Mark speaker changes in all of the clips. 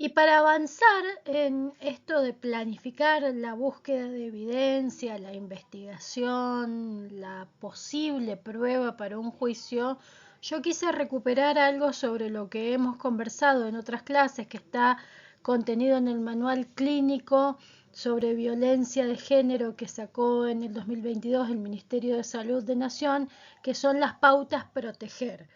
Speaker 1: Y para avanzar en esto de planificar la búsqueda de evidencia, la investigación, la posible prueba para un juicio, yo quise recuperar algo sobre lo que hemos conversado en otras clases, que está contenido en el manual clínico sobre violencia de género que sacó en el 2022 el Ministerio de Salud de Nación, que son las pautas proteger.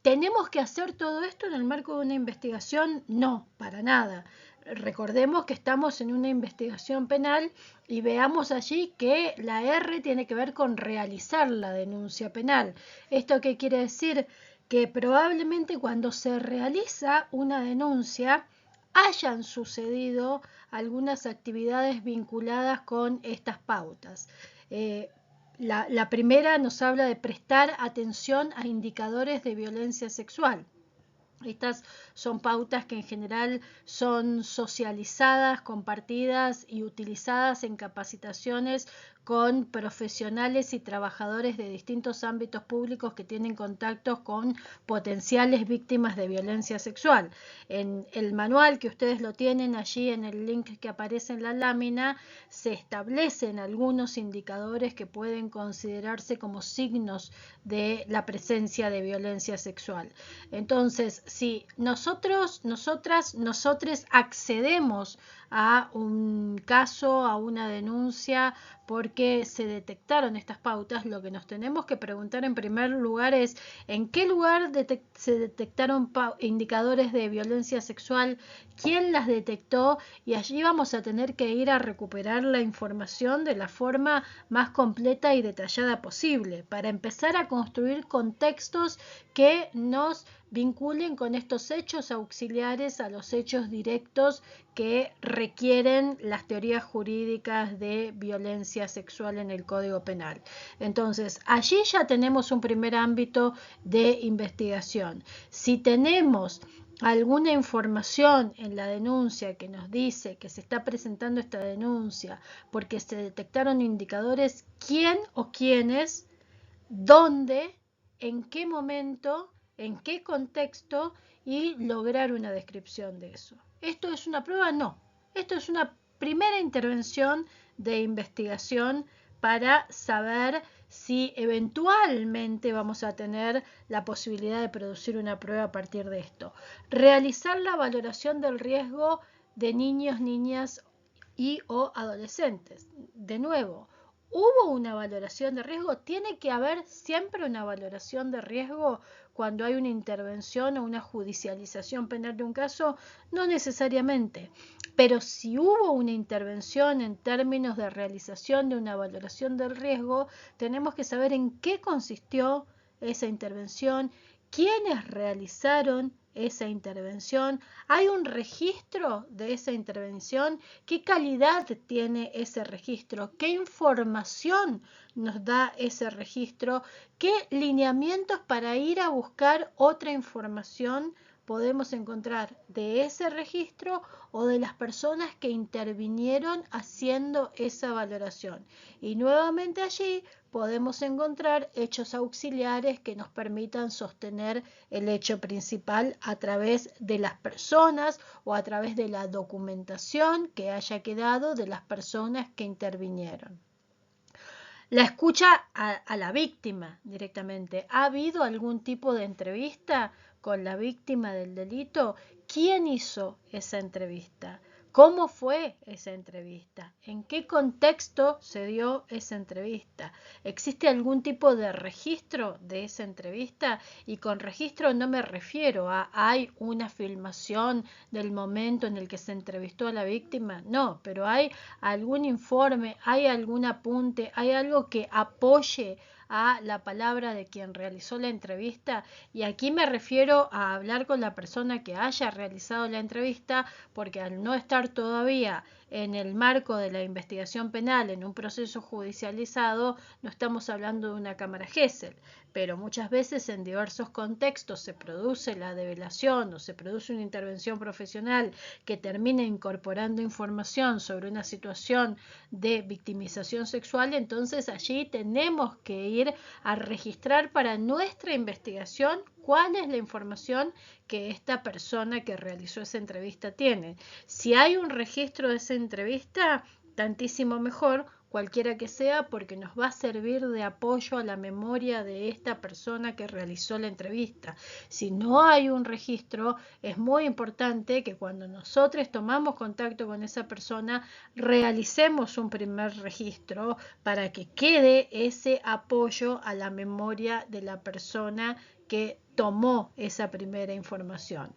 Speaker 1: ¿Tenemos que hacer todo esto en el marco de una investigación? No, para nada. Recordemos que estamos en una investigación penal y veamos allí que la R tiene que ver con realizar la denuncia penal. ¿Esto qué quiere decir? Que probablemente cuando se realiza una denuncia hayan sucedido algunas actividades vinculadas con estas pautas. La primera nos habla de prestar atención a indicadores de violencia sexual. Estas son pautas que en general son socializadas, compartidas y utilizadas en capacitaciones con profesionales y trabajadores de distintos ámbitos públicos que tienen contactos con potenciales víctimas de violencia sexual. En el manual, que ustedes lo tienen allí en el link que aparece en la lámina, se establecen algunos indicadores que pueden considerarse como signos de la presencia de violencia sexual. Entonces, si nosotros, nosotras, nosotres accedemos a un caso, a una denuncia, porque se detectaron estas pautas, lo que nos tenemos que preguntar en primer lugar es ¿en qué lugar se detectaron indicadores de violencia sexual? ¿Quién las detectó? Y allí vamos a tener que ir a recuperar la información de la forma más completa y detallada posible, para empezar a construir contextos que nos vinculen con estos hechos auxiliares a los hechos directos que requieren las teorías jurídicas de violencia sexual en el Código Penal. Entonces, allí ya tenemos un primer ámbito de investigación. Si tenemos alguna información en la denuncia que nos dice que se está presentando esta denuncia porque se detectaron indicadores, ¿quién o quiénes, dónde, en qué momento, en qué contexto, y lograr una descripción de eso? ¿Esto es una prueba? No. Esto es una primera intervención de investigación para saber si eventualmente vamos a tener la posibilidad de producir una prueba a partir de esto. Realizar la valoración del riesgo de niños, niñas y o adolescentes. De nuevo, ¿hubo una valoración de riesgo? ¿Tiene que haber siempre una valoración de riesgo cuando hay una intervención o una judicialización penal de un caso? No necesariamente. Pero si hubo una intervención en términos de realización de una valoración del riesgo, tenemos que saber en qué consistió esa intervención, quiénes realizaron esa intervención, hay un registro de esa intervención, qué calidad tiene ese registro, qué información nos da ese registro, qué lineamientos para ir a buscar otra información podemos encontrar de ese registro o de las personas que intervinieron haciendo esa valoración. Y nuevamente allí podemos encontrar hechos auxiliares que nos permitan sostener el hecho principal a través de las personas o a través de la documentación que haya quedado de las personas que intervinieron. La escucha a la víctima directamente. ¿Ha habido algún tipo de entrevista con la víctima del delito? ¿Quién hizo esa entrevista? ¿Cómo fue esa entrevista? ¿En qué contexto se dio esa entrevista? ¿Existe algún tipo de registro de esa entrevista? Y con registro no me refiero a hay una filmación del momento en el que se entrevistó a la víctima, no, pero hay algún informe, hay algún apunte, hay algo que apoye a la palabra de quien realizó la entrevista. Y aquí me refiero a hablar con la persona que haya realizado la entrevista, porque al no estar todavía en el marco de la investigación penal en un proceso judicializado, no estamos hablando de una cámara Gesell, pero muchas veces en diversos contextos se produce la develación o se produce una intervención profesional que termina incorporando información sobre una situación de victimización sexual. Entonces allí tenemos que ir a registrar para nuestra investigación cuál es la información que esta persona que realizó esa entrevista tiene. Si hay un registro de esa entrevista, tantísimo mejor, cualquiera que sea, porque nos va a servir de apoyo a la memoria de esta persona que realizó la entrevista. Si no hay un registro, es muy importante que cuando nosotros tomamos contacto con esa persona, realicemos un primer registro para que quede ese apoyo a la memoria de la persona que tomó esa primera información.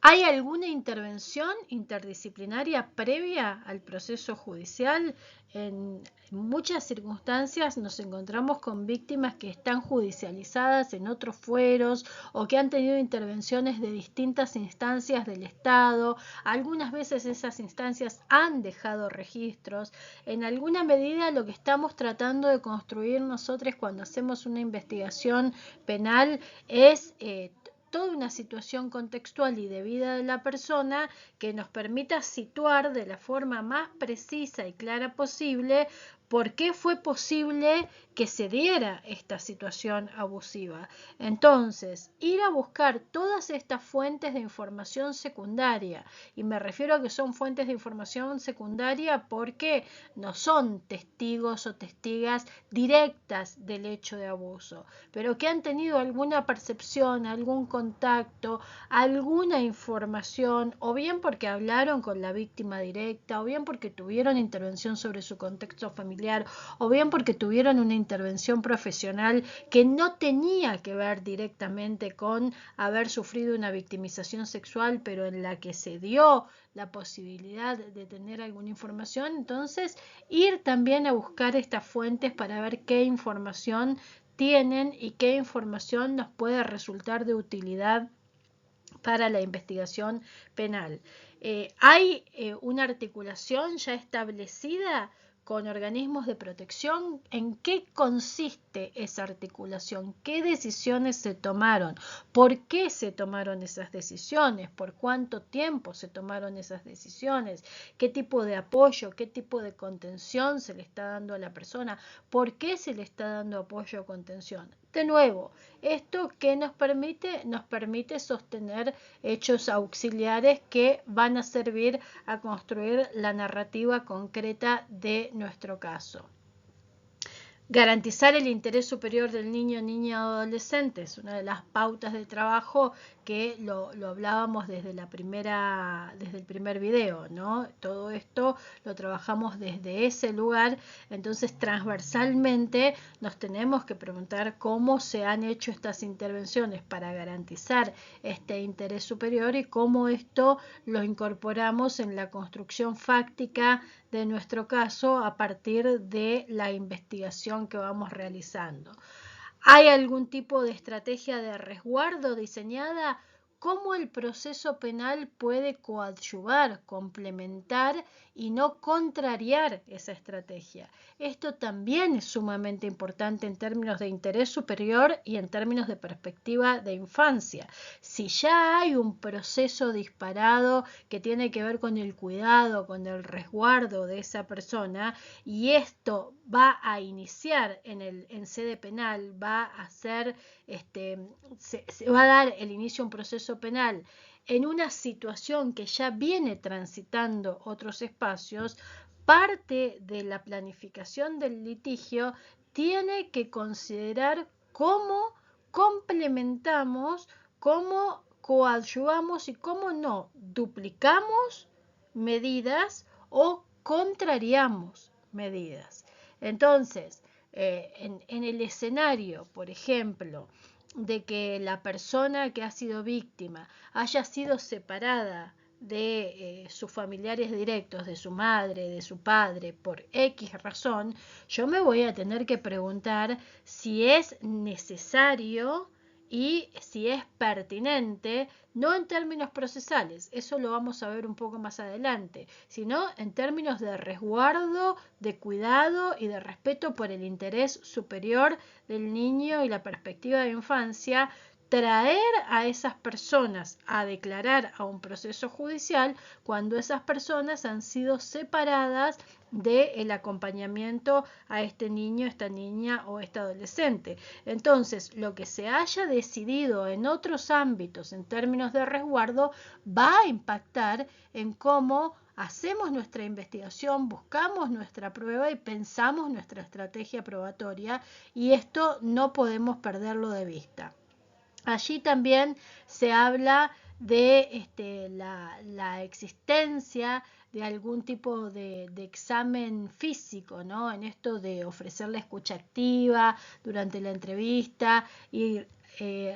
Speaker 1: ¿Hay alguna intervención interdisciplinaria previa al proceso judicial? En muchas circunstancias nos encontramos con víctimas que están judicializadas en otros fueros o que han tenido intervenciones de distintas instancias del Estado. Algunas veces esas instancias han dejado registros. En alguna medida lo que estamos tratando de construir nosotros cuando hacemos una investigación penal es toda una situación contextual y de vida de la persona que nos permita situar de la forma más precisa y clara posible por qué fue posible que se diera esta situación abusiva. Entonces, ir a buscar todas estas fuentes de información secundaria, y me refiero a que son fuentes de información secundaria porque no son testigos o testigas directas del hecho de abuso, pero que han tenido alguna percepción, algún contacto, alguna información, o bien porque hablaron con la víctima directa, o bien porque tuvieron intervención sobre su contexto familiar, o bien porque tuvieron una intervención profesional que no tenía que ver directamente con haber sufrido una victimización sexual, pero en la que se dio la posibilidad de tener alguna información. Entonces, ir también a buscar estas fuentes para ver qué información tienen y qué información nos puede resultar de utilidad para la investigación penal. ¿Hay una articulación ya establecida con organismos de protección? ¿En qué consiste esa articulación? ¿Qué decisiones se tomaron? ¿Por qué se tomaron esas decisiones? ¿Por cuánto tiempo se tomaron esas decisiones? ¿Qué tipo de apoyo, qué tipo de contención se le está dando a la persona? ¿Por qué se le está dando apoyo o contención? De nuevo, esto que nos permite sostener hechos auxiliares que van a servir a construir la narrativa concreta de nuestro caso. Garantizar el interés superior del niño, niña o adolescente es una de las pautas de trabajo que lo hablábamos desde el primer video, ¿no? Todo esto lo trabajamos desde ese lugar. Entonces, transversalmente nos tenemos que preguntar cómo se han hecho estas intervenciones para garantizar este interés superior y cómo esto lo incorporamos en la construcción fáctica de nuestro caso a partir de la investigación que vamos realizando. ¿Hay algún tipo de estrategia de resguardo diseñada? ¿Cómo el proceso penal puede coadyuvar, complementar y no contrariar esa estrategia? Esto también es sumamente importante en términos de interés superior y en términos de perspectiva de infancia. Si ya hay un proceso disparado que tiene que ver con el cuidado, con el resguardo de esa persona, y esto va a iniciar en sede penal, va a ser, se va a dar el inicio de un proceso penal en una situación que ya viene transitando otros espacios, parte de la planificación del litigio tiene que considerar cómo complementamos, cómo coadyuvamos y cómo no duplicamos medidas o contrariamos medidas. Entonces, en el escenario, por ejemplo, de que la persona que ha sido víctima haya sido separada de sus familiares directos, de su madre, de su padre, por X razón, yo me voy a tener que preguntar si es necesario y si es pertinente, no en términos procesales, eso lo vamos a ver un poco más adelante, sino en términos de resguardo, de cuidado y de respeto por el interés superior del niño y la perspectiva de infancia, traer a esas personas a declarar a un proceso judicial cuando esas personas han sido separadas del acompañamiento a este niño, esta niña o este adolescente. Entonces, lo que se haya decidido en otros ámbitos en términos de resguardo va a impactar en cómo hacemos nuestra investigación, buscamos nuestra prueba y pensamos nuestra estrategia probatoria, y esto no podemos perderlo de vista. Allí también se habla de la existencia de algún tipo de examen físico, ¿no? En esto de ofrecer la escucha activa durante la entrevista y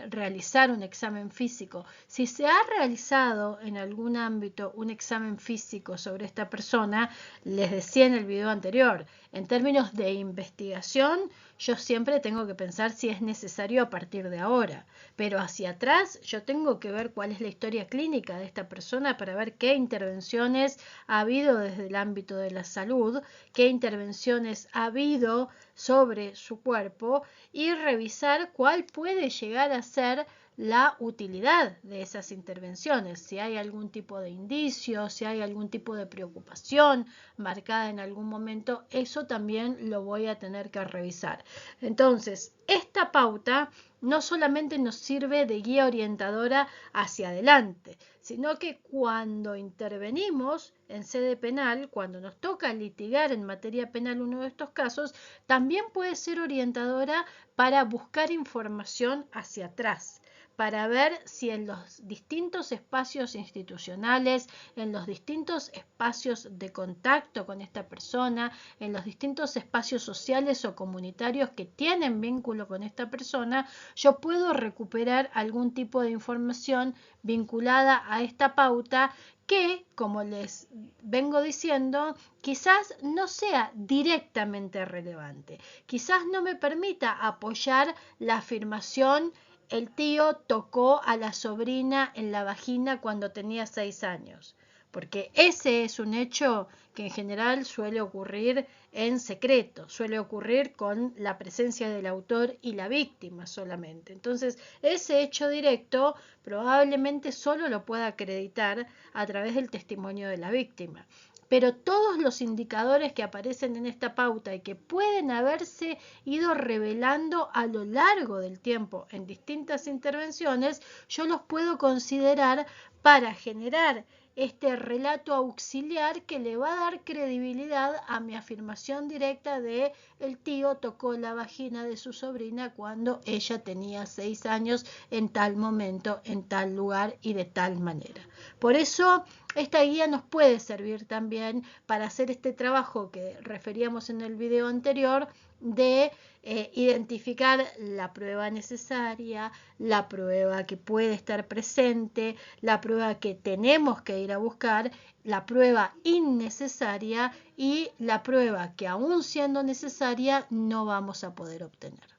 Speaker 1: realizar un examen físico. Si se ha realizado en algún ámbito un examen físico sobre esta persona, les decía en el video anterior, en términos de investigación, yo siempre tengo que pensar si es necesario a partir de ahora, pero hacia atrás yo tengo que ver cuál es la historia clínica de esta persona para ver qué intervenciones ha habido desde el ámbito de la salud, qué intervenciones ha habido sobre su cuerpo y revisar cuál puede llegar a ser la utilidad de esas intervenciones, si hay algún tipo de indicio, si hay algún tipo de preocupación marcada en algún momento, eso también lo voy a tener que revisar. Entonces, esta pauta no solamente nos sirve de guía orientadora hacia adelante, sino que cuando intervenimos en sede penal, cuando nos toca litigar en materia penal uno de estos casos, también puede ser orientadora para buscar información hacia atrás, para ver si en los distintos espacios institucionales, en los distintos espacios de contacto con esta persona, en los distintos espacios sociales o comunitarios que tienen vínculo con esta persona, yo puedo recuperar algún tipo de información vinculada a esta pauta que, como les vengo diciendo, quizás no sea directamente relevante, quizás no me permita apoyar la afirmación el tío tocó a la sobrina en la vagina cuando tenía 6 años, porque ese es un hecho que en general suele ocurrir en secreto, suele ocurrir con la presencia del autor y la víctima solamente. Entonces, ese hecho directo probablemente solo lo pueda acreditar a través del testimonio de la víctima. Pero todos los indicadores que aparecen en esta pauta y que pueden haberse ido revelando a lo largo del tiempo en distintas intervenciones, yo los puedo considerar para generar este relato auxiliar que le va a dar credibilidad a mi afirmación directa de el tío tocó la vagina de su sobrina cuando ella tenía 6 años en tal momento, en tal lugar y de tal manera. Por eso esta guía nos puede servir también para hacer este trabajo que referíamos en el video anterior de identificar la prueba necesaria, la prueba que puede estar presente, la prueba que tenemos que ir a buscar, la prueba innecesaria y la prueba que aún siendo necesaria no vamos a poder obtener.